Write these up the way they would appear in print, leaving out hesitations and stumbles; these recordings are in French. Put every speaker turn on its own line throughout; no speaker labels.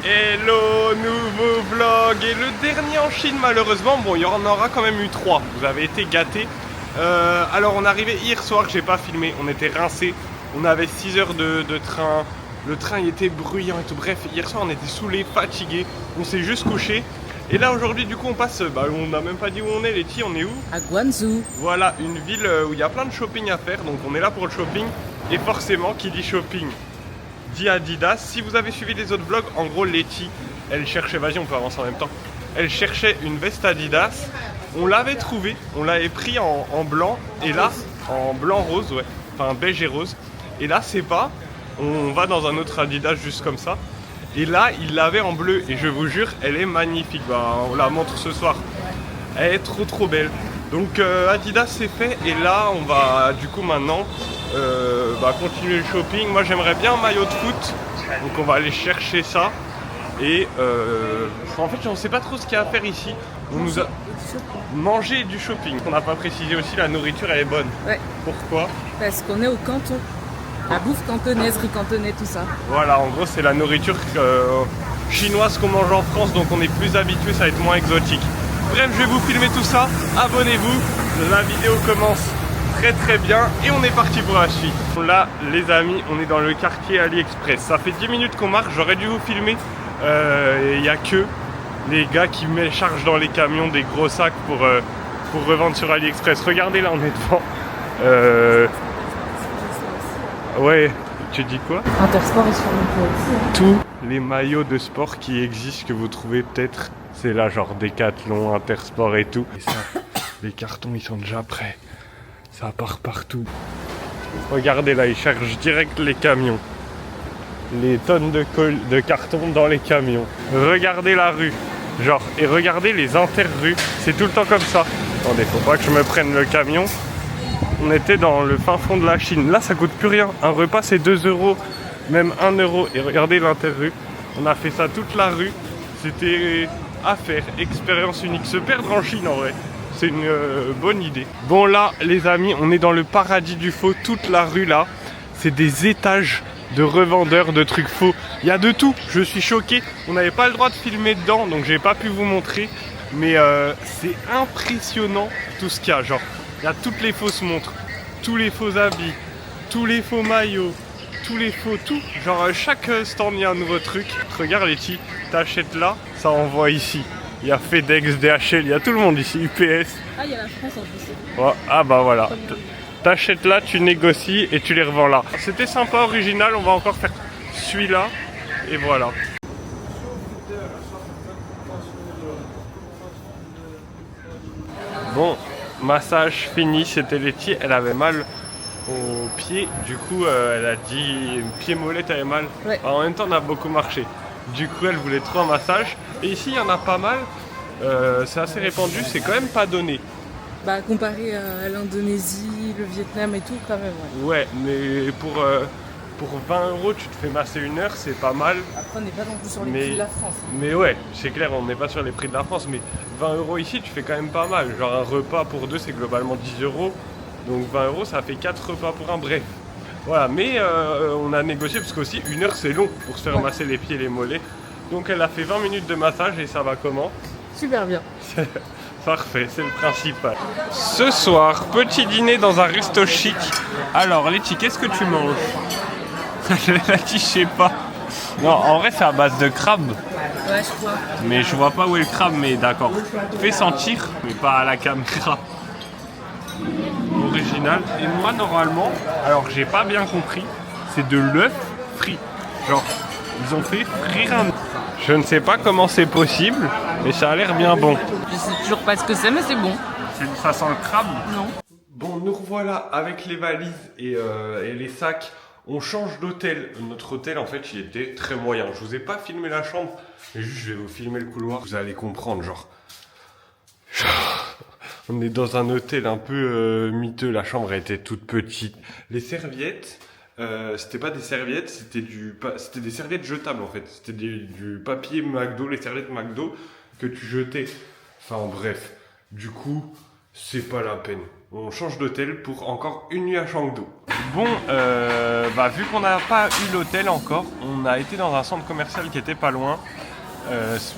Hello, nouveau vlog et le dernier en Chine malheureusement. Bon, il y en aura quand même eu 3, vous avez été gâtés. Alors on est arrivé hier soir, j'ai pas filmé, on était rincés. On avait 6 heures de train, le train il était bruyant et tout. Bref, hier soir on était saoulés, fatigués, on s'est juste couché. Et là aujourd'hui du coup on passe, on n'a même pas dit où on est Letty, on est où?
À Guangzhou.
Voilà, une ville où il y a plein de shopping à faire, donc on est là pour le shopping. Et forcément, qui dit shopping dit Adidas. Si vous avez suivi les autres vlogs, en gros Letty, elle cherchait, vas-y on peut avancer en même temps. Elle cherchait une veste Adidas, on l'avait trouvée, on l'avait pris en blanc, et là, en blanc rose, ouais, enfin beige et rose. Et là c'est pas, on va dans un autre Adidas juste comme ça. Et là, il l'avait en bleu, et je vous jure, elle est magnifique, on la montre ce soir. Elle est trop belle. Donc Adidas c'est fait, et là on va du coup maintenant continuer le shopping. Moi j'aimerais bien un maillot de foot, donc on va aller chercher ça. Et en fait on ne sait pas trop ce qu'il y a à faire ici. On nous a mangé du shopping. On n'a pas précisé aussi, la nourriture elle est bonne.
Ouais.
Pourquoi?
Parce qu'on est au Canton. La bouffe cantonaise, riz cantonais, tout ça.
Voilà, en gros c'est la nourriture chinoise qu'on mange en France, donc on est plus habitué, ça va être moins exotique. Bref, je vais vous filmer tout ça, abonnez-vous, la vidéo commence très bien et on est parti pour la suite. Là les amis, on est dans le quartier AliExpress, ça fait 10 minutes qu'on marche, j'aurais dû vous filmer, il n'y a que les gars qui chargent dans les camions des gros sacs pour revendre sur AliExpress. Regardez là, on est devant. Ouais, tu dis quoi?
Intersport est sur le aussi.
Tous les maillots de sport qui existent, que vous trouvez peut-être, c'est là genre Decathlon, Intersport et tout. Et ça, les cartons ils sont déjà prêts. Ça part partout. Regardez là, ils chargent direct les camions. Les tonnes de cartons dans les camions. Regardez la rue. Genre, et regardez les interrues. C'est tout le temps comme ça. Attendez, faut pas que je me prenne le camion. On était dans le fin fond de la Chine. Là, ça coûte plus rien. Un repas, c'est 2 €, même 1 €. Et regardez l'interrue. On a fait ça toute la rue. C'était à faire. Expérience unique. Se perdre en Chine, en vrai. C'est une bonne idée. Bon, là, les amis, on est dans le paradis du faux. Toute la rue, là, c'est des étages de revendeurs de trucs faux. Il y a de tout. Je suis choqué. On n'avait pas le droit de filmer dedans, donc j'ai pas pu vous montrer. Mais c'est impressionnant tout ce qu'il y a. Genre, il y a toutes les fausses montres, tous les faux habits, tous les faux maillots, tous les faux tout. Genre chaque stand il y a un nouveau truc. Regarde Letty, t'achètes là, ça envoie ici. Il y a FedEx, DHL, il y a tout le monde ici, UPS.
Ah, il y a la France en plus.
Ouais, ah bah voilà. T'achètes là, tu négocies et tu les revends là. C'était sympa, original, on va encore faire celui-là. Et voilà. Bon, massage fini, c'était Letty, elle avait mal au pied, du coup elle a dit pied mollet t'avais mal.
Ouais.
Alors, en même temps on a beaucoup marché, du coup elle voulait trop un massage. Et ici il y en a pas mal, c'est assez répandu, c'est quand même pas donné.
Bah, comparé à l'Indonésie, le Vietnam et tout, quand même, ouais.
Ouais, mais pour 20 € tu te fais masser 1 heure, c'est pas mal.
Après, on n'est pas non plus sur les prix de la France.
Mais ouais, c'est clair, on n'est pas sur les prix de la France, mais 20 € ici, tu fais quand même pas mal. Genre un repas pour deux, c'est globalement 10 €. Donc 20 € ça fait 4 repas pour un, bref. Voilà, mais on a négocié parce qu'aussi 1 heure c'est long pour se faire masser les pieds et les mollets. Donc elle a fait 20 minutes de massage et ça va comment?
Super bien.
Parfait, c'est le principal. Ce soir, petit dîner dans un resto chic. Alors Letty, qu'est-ce que tu manges? Letty, je sais pas. Non, en vrai c'est à base de crabe.
Ouais, je crois.
Mais je vois pas où est le crabe, mais d'accord. Fais sentir, mais pas à la caméra. Original. Et moi normalement, alors j'ai pas bien compris, c'est de l'œuf frit. Genre, ils ont fait frire un... Je ne sais pas comment c'est possible, mais ça a l'air bien bon.
Je sais toujours pas ce que c'est, mais c'est bon.
Ça sent le crabe?
Non.
Bon, nous revoilà avec les valises et les sacs. On change d'hôtel. Notre hôtel, en fait, il était très moyen. Je vous ai pas filmé la chambre, mais juste je vais vous filmer le couloir. Vous allez comprendre, genre... On est dans un hôtel un peu miteux. La chambre était toute petite. Les serviettes... c'était pas des serviettes, c'était des serviettes jetables en fait. C'était du papier McDo, les serviettes McDo que tu jetais. Enfin bref, du coup, c'est pas la peine. On change d'hôtel pour encore une nuit à Chengdu. Bon, vu qu'on n'a pas eu l'hôtel encore, on a été dans un centre commercial qui était pas loin.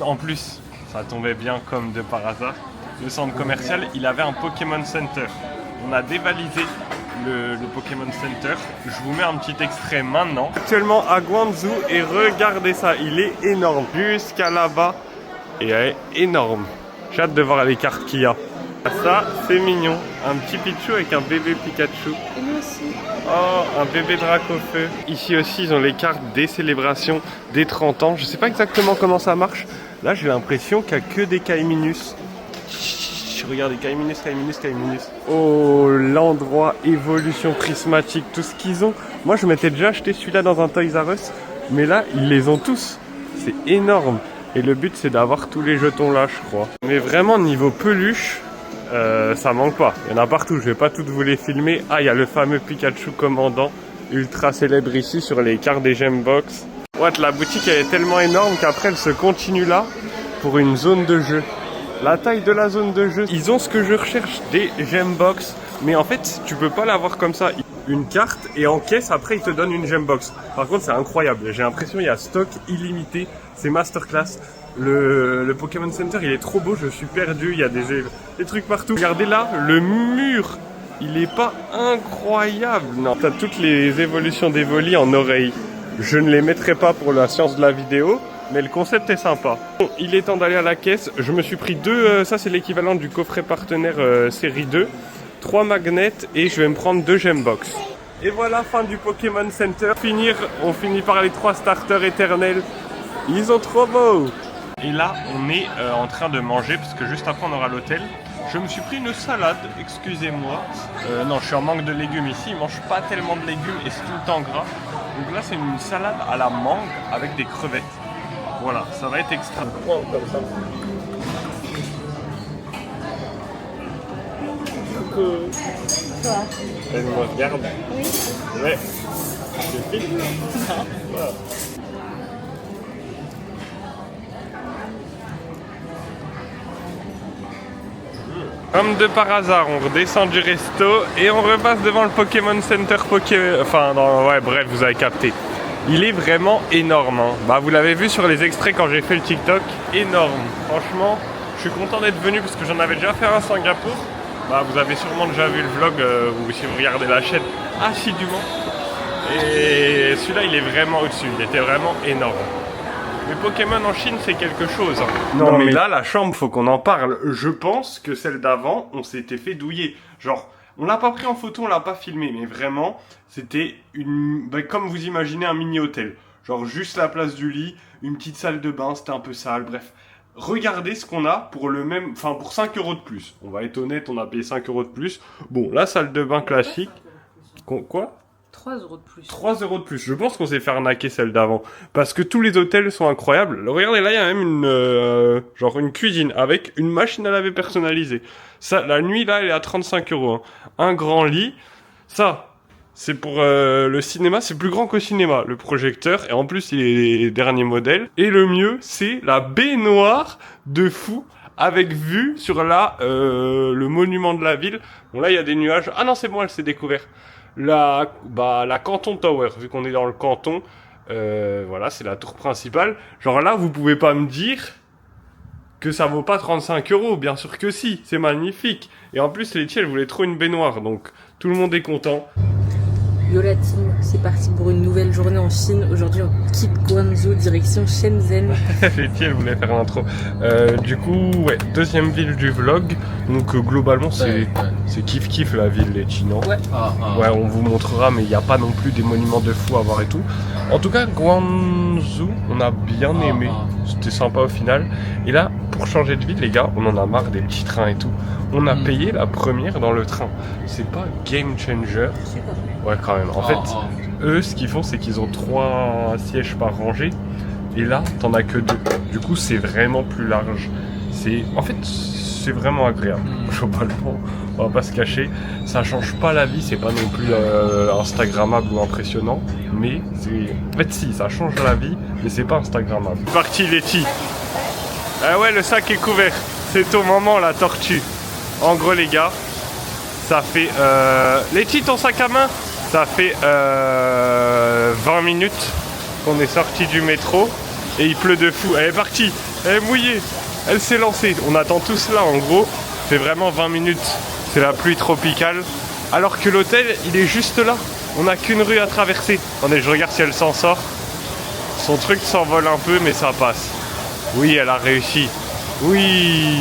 En plus, ça tombait bien comme de par hasard. Le centre commercial, il avait un Pokémon Center. On a dévalisé le Pokémon Center. Je vous mets un petit extrait maintenant. Actuellement à Guangzhou et regardez ça, il est énorme. Jusqu'à là-bas, et il est énorme. J'ai hâte de voir les cartes qu'il y a. Ça, c'est mignon. Un petit Pichu avec un bébé Pikachu.
Et nous aussi.
Oh, un bébé Dracofeu. Ici aussi, ils ont les cartes des célébrations des 30 ans. Je sais pas exactement comment ça marche. Là, j'ai l'impression qu'il n'y a que des Kaiminus. Regardez, Kaiminus. Oh, l'endroit évolution prismatique, tout ce qu'ils ont. Moi, je m'étais déjà acheté celui-là dans un Toys R Us. Mais là, ils les ont tous. C'est énorme. Et le but, c'est d'avoir tous les jetons là, je crois. Mais vraiment, niveau peluche, ça manque pas. Il y en a partout. Je vais pas toutes vous les filmer. Ah, il y a le fameux Pikachu commandant, ultra célèbre ici sur les cartes des Gembox. What, la boutique, elle est tellement énorme qu'après, elle se continue là pour une zone de jeu. La taille de la zone de jeu, ils ont ce que je recherche, des Gembox. Mais en fait, tu peux pas l'avoir comme ça. Une carte et en caisse, après, ils te donnent une Gembox. Par contre, c'est incroyable. J'ai l'impression qu'il y a stock illimité. C'est masterclass. Le Pokémon Center, il est trop beau. Je suis perdu. Il y a des trucs partout. Regardez là, le mur. Il est pas incroyable. Non, t'as toutes les évolutions d'Evoli en oreille. Je ne les mettrai pas pour la science de la vidéo. Mais le concept est sympa. Bon, il est temps d'aller à la caisse. Je me suis pris deux, ça c'est l'équivalent du coffret partenaire série 2. 3 magnets et je vais me prendre 2 Gembox. Et voilà, fin du Pokémon Center. On finit par les 3 starters éternels. Ils sont trop beaux. Et là, on est en train de manger parce que juste après on aura l'hôtel. Je me suis pris une salade, excusez-moi. Non, je suis en manque de légumes ici. Ils mangent pas tellement de légumes et c'est tout le temps gras. Donc là, c'est une salade à la mangue avec des crevettes. Voilà, ça va être extra. Comme ça. Coucou.
Toi.
Elle me regarde.
Oui.
Ouais. Je filme.
Non.
Voilà. Comme de par hasard, on redescend du resto et on repasse devant le Pokémon Center bref, vous avez capté. Il est vraiment énorme. Hein. Vous l'avez vu sur les extraits quand j'ai fait le TikTok. Énorme. Franchement, je suis content d'être venu parce que j'en avais déjà fait un à Singapour. Vous avez sûrement déjà vu le vlog si vous regardez la chaîne assidûment. Et celui-là, il est vraiment au-dessus. Il était vraiment énorme. Les Pokémon en Chine, c'est quelque chose. Hein. Non, mais là, la chambre, faut qu'on en parle. Je pense que celle d'avant, on s'était fait douiller. Genre, on l'a pas pris en photo, on l'a pas filmé. Mais vraiment, c'était comme vous imaginez un mini-hôtel. Genre, juste la place du lit, une petite salle de bain, c'était un peu sale, bref. Regardez ce qu'on a pour le même, pour 5 € de plus. On va être honnête, on a payé 5 € de plus. Bon, la salle de bain classique. Quoi ?
3 € de plus.
3 € de plus. Je pense qu'on s'est fait arnaquer celle d'avant. Parce que tous les hôtels sont incroyables. Regardez, là, il y a même une cuisine avec une machine à laver personnalisée. Ça, la nuit, là, elle est à 35 €. Hein. Un grand lit. Ça, c'est pour le cinéma. C'est plus grand qu'au cinéma, le projecteur. Et en plus, il est les derniers modèles. Et le mieux, c'est la baignoire de fou. Avec vue sur le monument de la ville. Bon, là, il y a des nuages. Ah non, c'est bon, elle s'est découverte. La Canton Tower, vu qu'on est dans le canton, voilà, c'est la tour principale. Genre là, vous pouvez pas me dire que ça vaut pas 35 €, bien sûr que si, c'est magnifique. Et en plus, Letty, elle voulait trop une baignoire, donc tout le monde est content.
Yo la team, c'est parti pour une nouvelle journée en Chine. Aujourd'hui, on quitte Guangzhou, direction Shenzhen.
Letty, elle voulait faire l'intro. Du coup, ouais, deuxième ville du vlog. Donc globalement, c'est kiff la ville, Letty, non ?
Ouais.
Ouais, on vous montrera, mais il n'y a pas non plus des monuments de fou à voir et tout. En tout cas, Guangzhou, on a bien aimé. C'était sympa au final. Et là, pour changer de ville, les gars, on en a marre des petits trains et tout. On a payé la première dans le train. C'est pas game changer. Ouais, quand même. En fait, eux, ce qu'ils font, c'est qu'ils ont 3 sièges par rangée. Et là, t'en as que 2. Du coup, c'est vraiment plus large. C'est vraiment agréable. Globalement, on va pas se cacher. Ça change pas la vie, c'est pas non plus instagrammable ou impressionnant. Mais en fait, si, ça change la vie, mais c'est pas instagrammable. C'est parti, Letty. Ah ouais, le sac est couvert. C'est ton moment, la tortue. En gros les gars, ça fait... Letty, ton sac à main? Ça fait 20 minutes qu'on est sorti du métro et il pleut de fou. Elle est partie, elle est mouillée, elle s'est lancée. On attend tout cela en gros, c'est vraiment 20 minutes. C'est la pluie tropicale. Alors que l'hôtel, il est juste là. On n'a qu'une rue à traverser. Attendez, je regarde si elle s'en sort. Son truc s'envole un peu, mais ça passe. Oui, elle a réussi. Oui,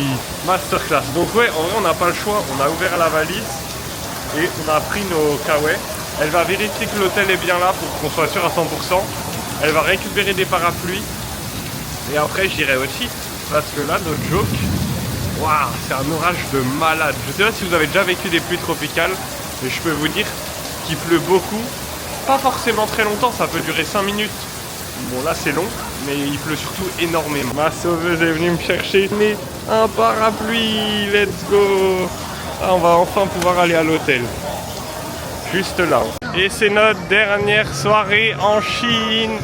masterclass. Donc ouais, en vrai, on n'a pas le choix. On a ouvert la valise et on a pris nos kawaii. Elle va vérifier que l'hôtel est bien là pour qu'on soit sûr à 100%. Elle va récupérer des parapluies. Et après, j'irai aussi. Parce que là, notre joke, waouh, c'est un orage de malade. Je sais pas si vous avez déjà vécu des pluies tropicales, mais je peux vous dire qu'il pleut beaucoup. Pas forcément très longtemps, ça peut durer 5 minutes. Bon, là, c'est long, mais il pleut surtout énormément. Ma sauveuse est venue me chercher. Mais un parapluie, let's go. Ah, on va enfin pouvoir aller à l'hôtel. Juste là. Et c'est notre dernière soirée en Chine.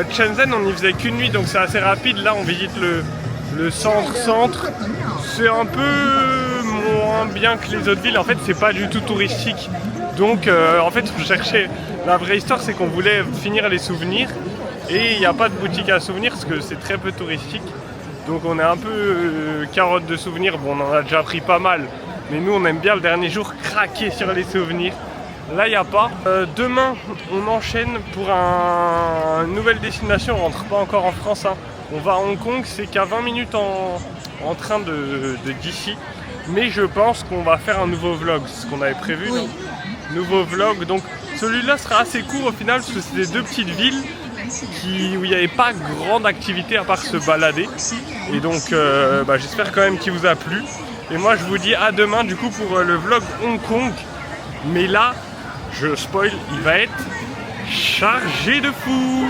Shenzhen, on n'y faisait qu'une nuit, donc c'est assez rapide. Là, on visite le centre. C'est un peu moins bien que les autres villes. En fait, c'est pas du tout touristique. Donc, en fait, on cherchait... La vraie histoire, c'est qu'on voulait finir les souvenirs. Et il n'y a pas de boutique à souvenirs parce que c'est très peu touristique. Donc, on est un peu carotte de souvenirs. Bon, on en a déjà pris pas mal. Mais nous, on aime bien le dernier jour craquer sur les souvenirs. Là, il n'y a pas. Demain, on enchaîne pour une nouvelle destination. On rentre pas encore en France. Hein. On va à Hong Kong. C'est qu'à 20 minutes en train d'ici. Mais je pense qu'on va faire un nouveau vlog. C'est ce qu'on avait prévu. Oui. Nouveau vlog. Donc, celui-là sera assez court au final parce que c'est des deux petites villes où il n'y avait pas grande activité à part se balader. Et donc, j'espère quand même qu'il vous a plu. Et moi, je vous dis à demain du coup pour le vlog Hong Kong. Mais là, je spoil, il va être chargé de fou.